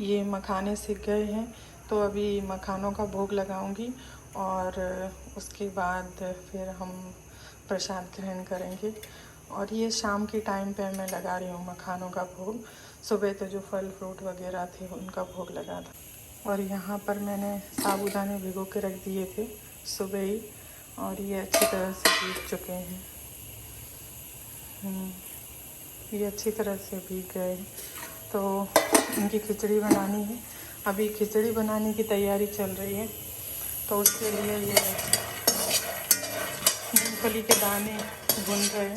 ये मखाने सिक गए हैं, तो अभी मखानों का भोग लगाऊंगी और उसके बाद फिर हम प्रसाद ग्रहण करेंगे। और ये शाम के टाइम पे मैं लगा रही हूँ मखानों का भोग। सुबह तो जो फल फ्रूट वगैरह थे उनका भोग लगा था। और यहाँ पर मैंने साबूदाने भिगो के रख दिए थे सुबह ही, और ये अच्छी तरह से भीग चुके हैं। ये अच्छी तरह से भीग गए। तो इनकी खिचड़ी बनानी है। अभी खिचड़ी बनाने की तैयारी चल रही है, तो उसके लिए ये मूंगफली के दाने भून रहे हैं।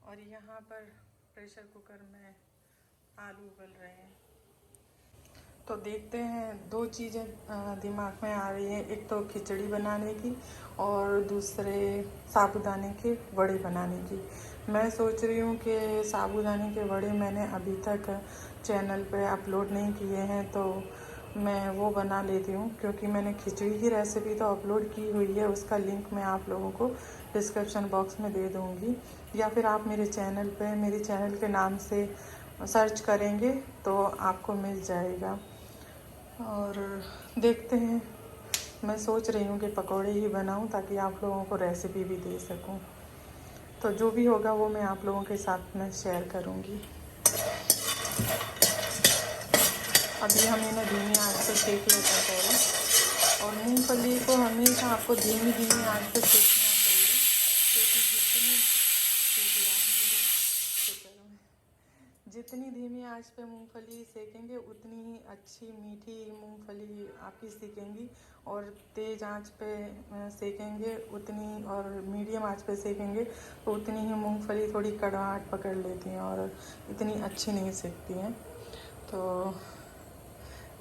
और यहाँ पर प्रेशर कुकर में आलू उबल रहे हैं। तो देखते हैं, दो चीज़ें दिमाग में आ रही हैं, एक तो खिचड़ी बनाने की और दूसरे साबूदाने के वड़े बनाने की। मैं सोच रही हूँ कि साबूदाने के वड़े मैंने अभी तक चैनल पे अपलोड नहीं किए हैं, तो मैं वो बना लेती हूँ, क्योंकि मैंने खिचड़ी की रेसिपी तो अपलोड की हुई है। उसका लिंक मैं आप लोगों को डिस्क्रिप्शन बॉक्स में दे दूँगी, या फिर आप मेरे चैनल के नाम से सर्च करेंगे तो आपको मिल जाएगा। और देखते हैं, मैं सोच रही हूँ कि पकौड़े ही बनाऊँ ताकि आप लोगों को रेसिपी भी दे सकूँ। तो जो भी होगा वो मैं आप लोगों के साथ में शेयर करूँगी। अभी हम इन्हें धीमी आंच पे सेक लेते हैं पहले। और मूंगफली को हमेशा आपको धीमी आंच पे सेकना चाहिए, क्योंकि जितनी धीमी आंच पे मूंगफली सेकेंगे उतनी ही अच्छी मीठी मूंगफली आपकी सीखेंगी। और तेज़ आंच पे सेकेंगे उतनी, और मीडियम आंच पे सेकेंगे तो उतनी ही मूंगफली थोड़ी कड़वाहट पकड़ लेती हैं और इतनी अच्छी नहीं सीखती हैं। तो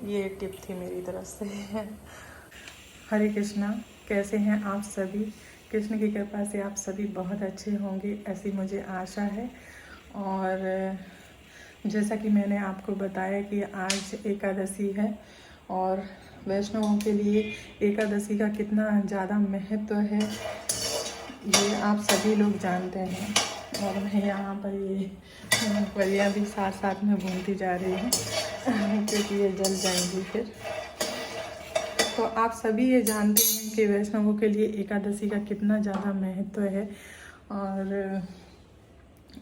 ये टिप थी मेरी तरफ से। हरे कृष्णा, कैसे हैं आप सभी? कृष्ण की कृपा से आप सभी बहुत अच्छे होंगे, ऐसी मुझे आशा है। और जैसा कि मैंने आपको बताया कि आज एकादशी है, और वैष्णवों के लिए एकादशी का कितना ज़्यादा महत्व है ये आप सभी लोग जानते हैं। और मैं यहाँ पर ये मूंगफलियाँ भी साथ साथ में भूनती जा रही हूँ क्योंकि ये जल जाएंगी फिर। तो आप सभी ये जानते हैं कि वैष्णवों के लिए एकादशी का कितना ज़्यादा महत्व है। और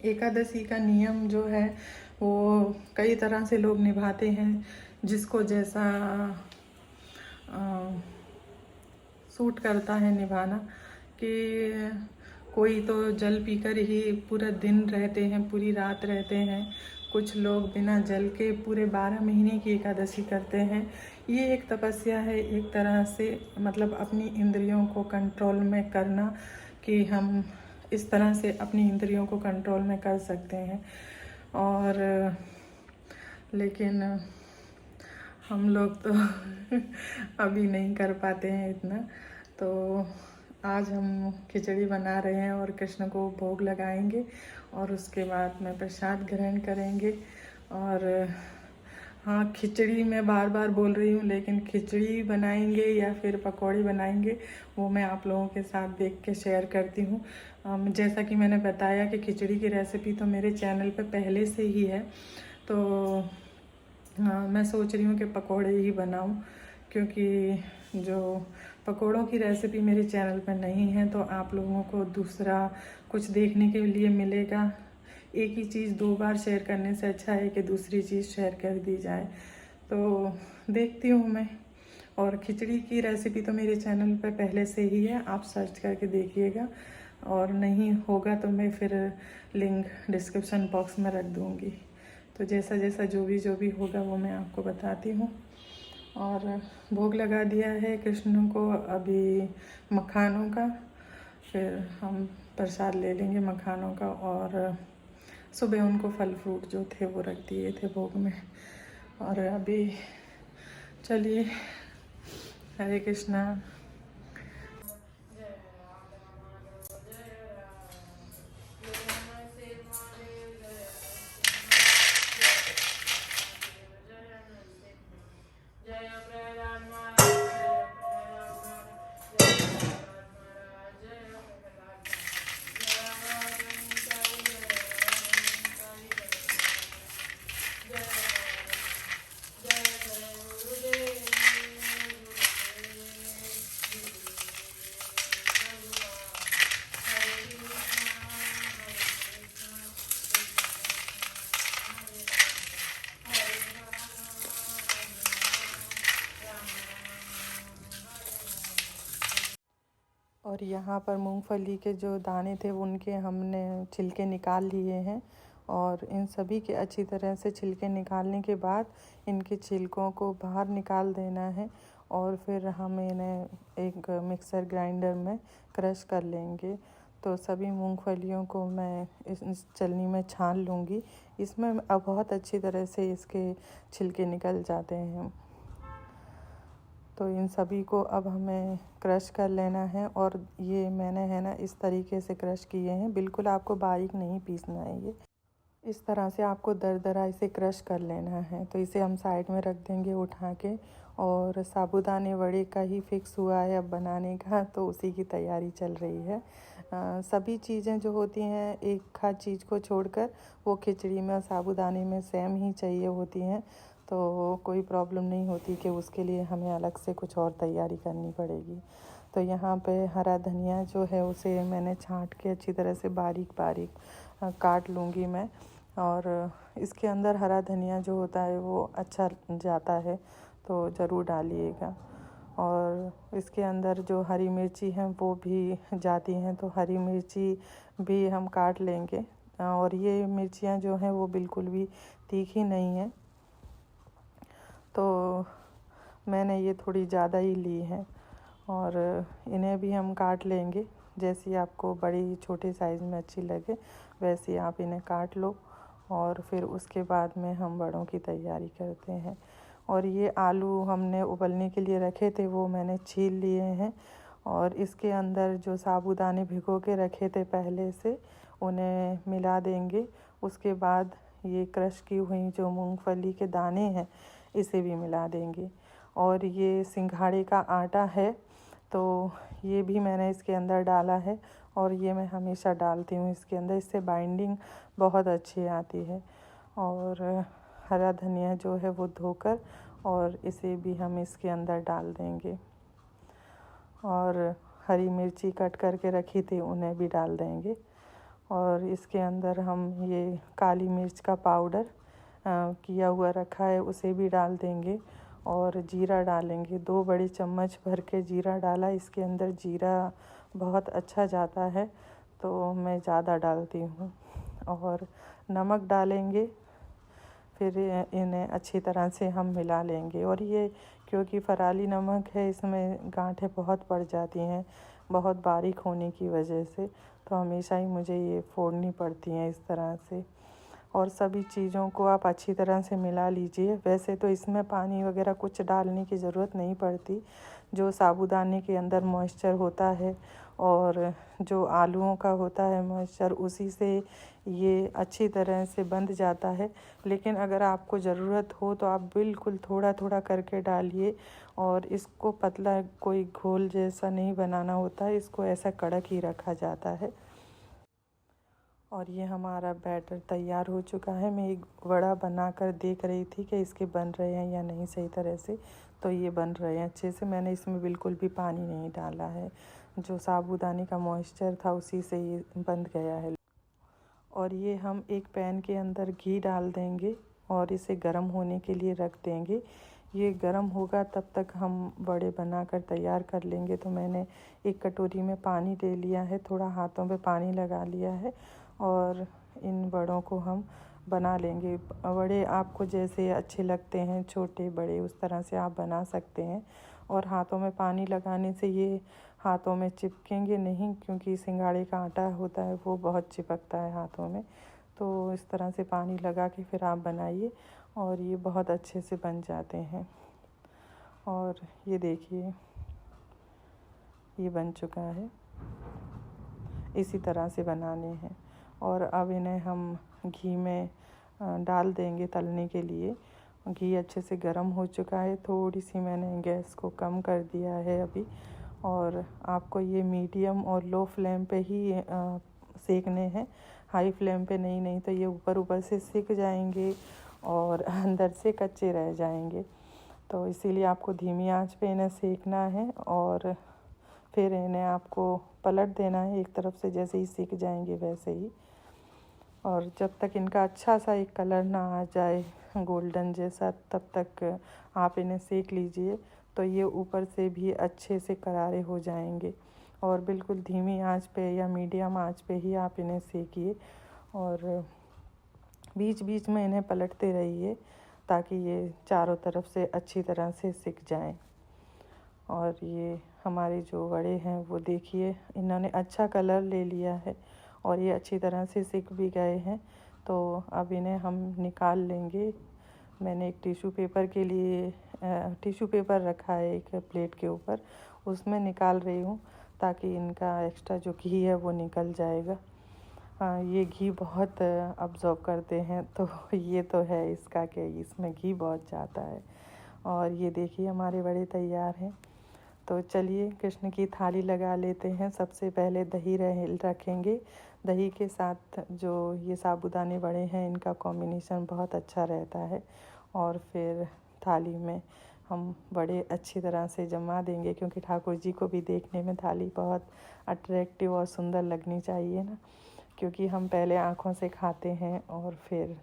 एकादशी का नियम जो है वो कई तरह से लोग निभाते हैं, जिसको जैसा सूट करता है निभाना। कि कोई तो जल पीकर ही पूरा दिन रहते हैं, पूरी रात रहते हैं। कुछ लोग बिना जल के पूरे 12 महीने की एकादशी करते हैं। ये एक तपस्या है एक तरह से, मतलब अपनी इंद्रियों को कंट्रोल में करना, कि हम इस तरह से अपनी इंद्रियों को कंट्रोल में कर सकते हैं। और लेकिन हम लोग तो अभी नहीं कर पाते हैं इतना। तो आज हम खिचड़ी बना रहे हैं और कृष्ण को भोग लगाएंगे, और उसके बाद में प्रसाद ग्रहण करेंगे। और हाँ, खिचड़ी मैं बार बार बोल रही हूँ, लेकिन खिचड़ी बनाएंगे या फिर पकौड़ी बनाएंगे वो मैं आप लोगों के साथ देख के शेयर करती हूँ। जैसा कि मैंने बताया कि खिचड़ी की रेसिपी तो मेरे चैनल पे पहले से ही है, तो मैं सोच रही हूँ कि पकौड़े ही बनाऊँ, क्योंकि जो पकौड़ों की रेसिपी मेरे चैनल पर नहीं है तो आप लोगों को दूसरा कुछ देखने के लिए मिलेगा। एक ही चीज़ 2 बार शेयर करने से अच्छा है कि दूसरी चीज़ शेयर कर दी जाए। तो देखती हूँ मैं। और खिचड़ी की रेसिपी तो मेरे चैनल पर पहले से ही है, आप सर्च करके देखिएगा। और नहीं होगा तो मैं फिर लिंक डिस्क्रिप्शन बॉक्स में रख दूँगी। तो जैसा जैसा जो भी होगा वो मैं आपको बताती हूँ। और भोग लगा दिया है कृष्ण को अभी मखानों का, फिर हम प्रसाद ले लेंगे मखानों का। और सुबह उनको फल फ्रूट जो थे वो रख दिए थे भोग में। और अभी चलिए, हरे कृष्णा। और यहाँ पर मूंगफली के जो दाने थे उनके हमने छिलके निकाल लिए हैं और इन सभी के अच्छी तरह से छिलके निकालने के बाद इनके छिलकों को बाहर निकाल देना है और फिर हम इन्हें एक मिक्सर ग्राइंडर में क्रश कर लेंगे। तो सभी मूंगफलियों को मैं इस छलनी में छान लूँगी। इसमें अब बहुत अच्छी तरह से इसके छिलके निकल जाते हैं। तो इन सभी को अब हमें क्रश कर लेना है और ये मैंने है ना इस तरीके से क्रश किए हैं, बिल्कुल आपको बारीक नहीं पीसना है। ये इस तरह से आपको दरदरा इसे क्रश कर लेना है। तो इसे हम साइड में रख देंगे उठा के। और साबूदाने वड़े का ही फिक्स हुआ है अब बनाने का, तो उसी की तैयारी चल रही है। सभी चीज़ें जो होती हैं एक आध चीज़ को छोड़कर वो खिचड़ी में और साबूदाने में सेम ही चाहिए होती हैं, तो कोई प्रॉब्लम नहीं होती कि उसके लिए हमें अलग से कुछ और तैयारी करनी पड़ेगी। तो यहाँ पे हरा धनिया जो है उसे मैंने छांट के अच्छी तरह से बारीक बारीक काट लूँगी मैं। और इसके अंदर हरा धनिया जो होता है वो अच्छा जाता है, तो ज़रूर डालिएगा। और इसके अंदर जो हरी मिर्ची हैं वो भी जाती हैं, तो हरी मिर्ची भी हम काट लेंगे। और ये मिर्चियाँ जो हैं वो बिल्कुल भी तीखी नहीं हैं, तो मैंने ये थोड़ी ज़्यादा ही ली है। और इन्हें भी हम काट लेंगे, जैसी आपको बड़ी छोटे साइज़ में अच्छी लगे वैसे आप इन्हें काट लो। और फिर उसके बाद में हम बड़ों की तैयारी करते हैं। और ये आलू हमने उबलने के लिए रखे थे वो मैंने छील लिए हैं और इसके अंदर जो साबूदाने भिगो के रखे थे पहले से उन्हें मिला देंगे। उसके बाद ये क्रश की हुई जो मूंगफली के दाने हैं इसे भी मिला देंगे। और ये सिंघाड़े का आटा है, तो ये भी मैंने इसके अंदर डाला है और ये मैं हमेशा डालती हूँ इसके अंदर, इससे बाइंडिंग बहुत अच्छी आती है। और हरा धनिया जो है वो धोकर और इसे भी हम इसके अंदर डाल देंगे। और हरी मिर्ची कट करके रखी थी उन्हें भी डाल देंगे। और इसके अंदर हम ये काली मिर्च का पाउडर किया हुआ रखा है उसे भी डाल देंगे। और जीरा डालेंगे, 2 बड़ी चम्मच भर के जीरा डाला। इसके अंदर जीरा बहुत अच्छा जाता है तो मैं ज़्यादा डालती हूँ। और नमक डालेंगे, फिर इन्हें अच्छी तरह से हम मिला लेंगे। और ये क्योंकि फराली नमक है इसमें गांठें बहुत पड़ जाती हैं बहुत बारीक होने की वजह से, तो हमेशा ही मुझे ये फोड़नी पड़ती हैं इस तरह से। और सभी चीज़ों को आप अच्छी तरह से मिला लीजिए। वैसे तो इसमें पानी वगैरह कुछ डालने की ज़रूरत नहीं पड़ती, जो साबूदाने के अंदर मॉइस्चर होता है और जो आलूओं का होता है मॉइस्चर उसी से ये अच्छी तरह से बंध जाता है। लेकिन अगर आपको ज़रूरत हो तो आप बिल्कुल थोड़ा थोड़ा करके डालिए। और इसको पतला कोई घोल जैसा नहीं बनाना होता है, इसको ऐसा कड़क ही रखा जाता है। और ये हमारा बैटर तैयार हो चुका है। मैं एक वड़ा बनाकर देख रही थी कि इसके बन रहे हैं या नहीं सही तरह से, तो ये बन रहे हैं अच्छे से। मैंने इसमें बिल्कुल भी पानी नहीं डाला है, जो साबूदाने का मॉइस्चर था उसी से ये बंध गया है। और ये हम एक पैन के अंदर घी डाल देंगे और इसे गर्म होने के लिए रख देंगे। ये गर्म होगा तब तक हम बड़े बनाकर तैयार कर लेंगे। तो मैंने एक कटोरी में पानी ले लिया है, थोड़ा हाथों पे पानी लगा लिया है और इन बड़ों को हम बना लेंगे। बड़े आपको जैसे अच्छे लगते हैं छोटे बड़े उस तरह से आप बना सकते हैं। और हाथों में पानी लगाने से ये हाथों में चिपकेंगे नहीं, क्योंकि सिंघाड़े का आटा होता है वो बहुत चिपकता है हाथों में। तो इस तरह से पानी लगा के फिर आप बनाइए और ये बहुत अच्छे से बन जाते हैं। और ये देखिए ये बन चुका है, इसी तरह से बनाने हैं। और अब इन्हें हम घी में डाल देंगे तलने के लिए। घी अच्छे से गर्म हो चुका है, थोड़ी सी मैंने गैस को कम कर दिया है अभी। और आपको ये मीडियम और लो फ्लेम पे ही सेकने हैं, हाई फ्लेम पे नहीं तो ये ऊपर ऊपर से सिक जाएंगे और अंदर से कच्चे रह जाएंगे। तो इसीलिए आपको धीमी आंच पे इन्हें सेकना है और फिर इन्हें आपको पलट देना है एक तरफ से, जैसे ही सिक जाएंगे वैसे ही। और जब तक इनका अच्छा सा एक कलर ना आ जाए गोल्डन जैसा, तब तक आप इन्हें सेक लीजिए। तो ये ऊपर से भी अच्छे से करारे हो जाएंगे और बिल्कुल धीमी आंच पे या मीडियम आंच पे ही आप इन्हें सेकिए और बीच बीच में इन्हें पलटते रहिए ताकि ये चारों तरफ से अच्छी तरह से सिक जाएं। और ये हमारे जो वड़े हैं वो देखिए इन्होंने अच्छा कलर ले लिया है और ये अच्छी तरह से सिक भी गए हैं। तो अब इन्हें हम निकाल लेंगे। मैंने एक टिश्यू पेपर के लिए टिश्यू पेपर रखा है एक प्लेट के ऊपर, उसमें निकाल रही हूँ ताकि इनका एक्स्ट्रा जो घी है वो निकल जाएगा। ये घी बहुत अब्ज़ॉर्ब करते हैं, तो ये तो है इसका कि इसमें घी बहुत जाता है। और ये देखिए हमारे बड़े तैयार हैं। तो चलिए कृष्ण की थाली लगा लेते हैं। सबसे पहले दही रखेंगे। दही के साथ जो ये साबूदाने बड़े हैं इनका कॉम्बिनेशन बहुत अच्छा रहता है। और फिर थाली में हम बड़े अच्छी तरह से जमा देंगे, क्योंकि ठाकुर जी को भी देखने में थाली बहुत अट्रैक्टिव और सुंदर लगनी चाहिए ना, क्योंकि हम पहले आँखों से खाते हैं और फिर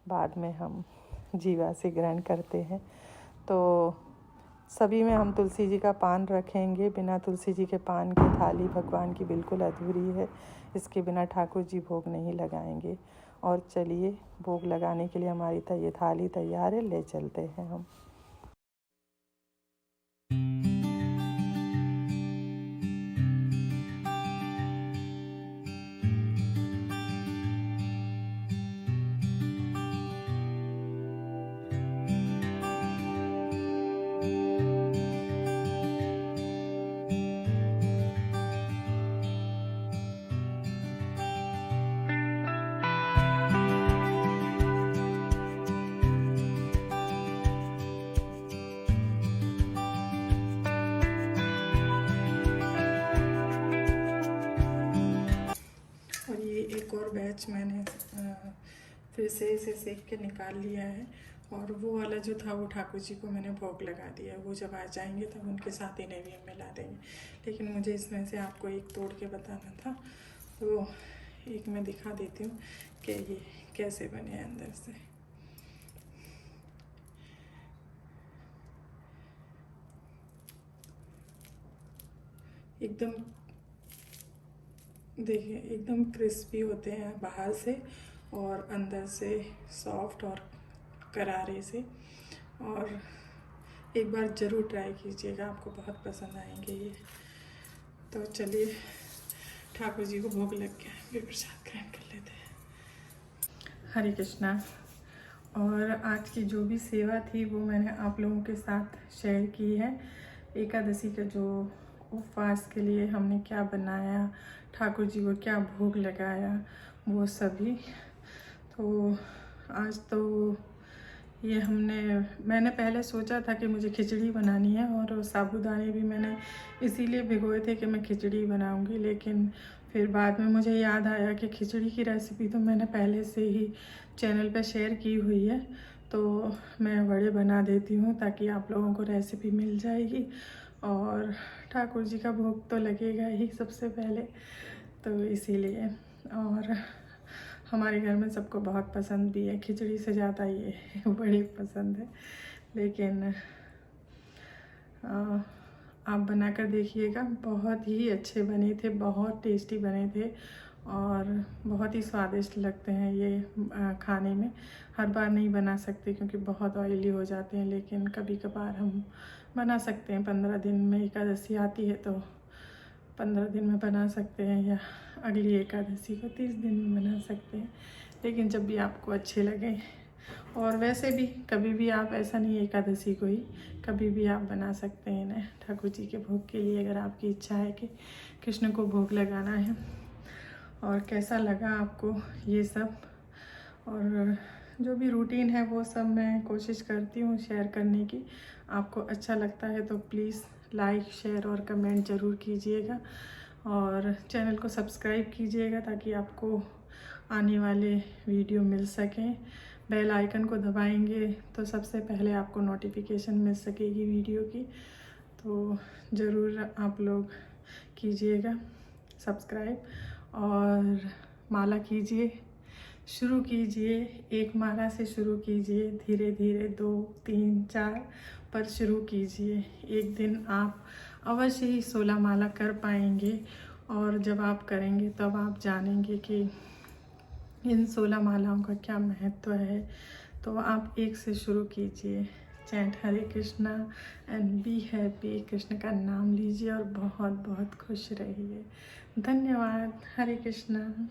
बाद में हम जीवा से ग्रहण करते हैं। तो सभी में हम तुलसी जी का पान रखेंगे। बिना तुलसी जी के पान की थाली भगवान की बिल्कुल अधूरी है। इसके बिना ठाकुर जी भोग नहीं लगाएंगे। और चलिए भोग लगाने के लिए हमारी ये थाली तैयार है, ले चलते हैं हम। और ये एक और बैच मैंने फिर से इसे सेक के निकाल लिया है। और वो वाला जो था वो ठाकुर जी को मैंने भोग लगा दिया है। वो जब आ जाएंगे तब उनके साथ इन्हें भी हम मिला देंगे। लेकिन मुझे इसमें से आपको एक तोड़ के बताना था, तो एक मैं दिखा देती हूँ कि ये कैसे बने हैं अंदर से। एकदम देखिए एकदम क्रिस्पी होते हैं बाहर से और अंदर से सॉफ्ट और करारे से। और एक बार ज़रूर ट्राई कीजिएगा, आपको बहुत पसंद आएंगे ये। तो चलिए ठाकुर जी को भोग लग गया, फिर प्रसाद ग्रहण कर लेते हैं। हरे कृष्णा। और आज की जो भी सेवा थी वो मैंने आप लोगों के साथ शेयर की है। एकादशी का जो उपवास के लिए हमने क्या बनाया, ठाकुर जी को क्या भोग लगाया, वो सभी। तो आज तो ये मैंने पहले सोचा था कि मुझे खिचड़ी बनानी है, और साबूदाने भी मैंने इसीलिए भिगोए थे कि मैं खिचड़ी बनाऊंगी। लेकिन फिर बाद में मुझे याद आया कि खिचड़ी की रेसिपी तो मैंने पहले से ही चैनल पे शेयर की हुई है, तो मैं वड़े बना देती हूँ ताकि आप लोगों को रेसिपी मिल जाएगी। और ठाकुर जी का भोग तो लगेगा ही सबसे पहले, तो इसीलिए। और हमारे घर में सबको बहुत पसंद भी है, खिचड़ी से ज़्यादा ये बड़ी पसंद है। लेकिन आप बनाकर देखिएगा, बहुत ही अच्छे बने थे, बहुत टेस्टी बने थे और बहुत ही स्वादिष्ट लगते हैं ये खाने में। हर बार नहीं बना सकते क्योंकि बहुत ऑयली हो जाते हैं, लेकिन कभी कभार हम बना सकते हैं। 15 दिन में एकादशी आती है तो 15 दिन में बना सकते हैं, या अगली एकादशी को 30 दिन में बना सकते हैं, लेकिन जब भी आपको अच्छे लगे। और वैसे भी कभी भी आप, ऐसा नहीं एकादशी को ही, कभी भी आप बना सकते हैं इन्हें ठाकुर जी के भोग के लिए, अगर आपकी इच्छा है कि कृष्ण को भोग लगाना है। और कैसा लगा आपको ये सब, और जो भी रूटीन है वो सब मैं कोशिश करती हूँ शेयर करने की। आपको अच्छा लगता है तो प्लीज़ लाइक, शेयर और कमेंट ज़रूर कीजिएगा, और चैनल को सब्सक्राइब कीजिएगा ताकि आपको आने वाले वीडियो मिल सकें। बेल आइकन को दबाएंगे तो सबसे पहले आपको नोटिफिकेशन मिल सकेगी वीडियो की। तो ज़रूर आप लोग कीजिएगा सब्सक्राइब, और माला कीजिए, शुरू कीजिए। एक माला से शुरू कीजिए, धीरे धीरे 2, 3, 4 पर शुरू कीजिए। एक दिन आप अवश्य ही 16 माला कर पाएंगे। और जब आप करेंगे तब आप जानेंगे कि इन 16 मालाओं का क्या महत्व है। तो आप एक से शुरू कीजिए, chant Hare Krishna and be happy. Krishna का नाम लीजिए और बहुत बहुत खुश रहिए। धन्यवाद। हरे कृष्णा।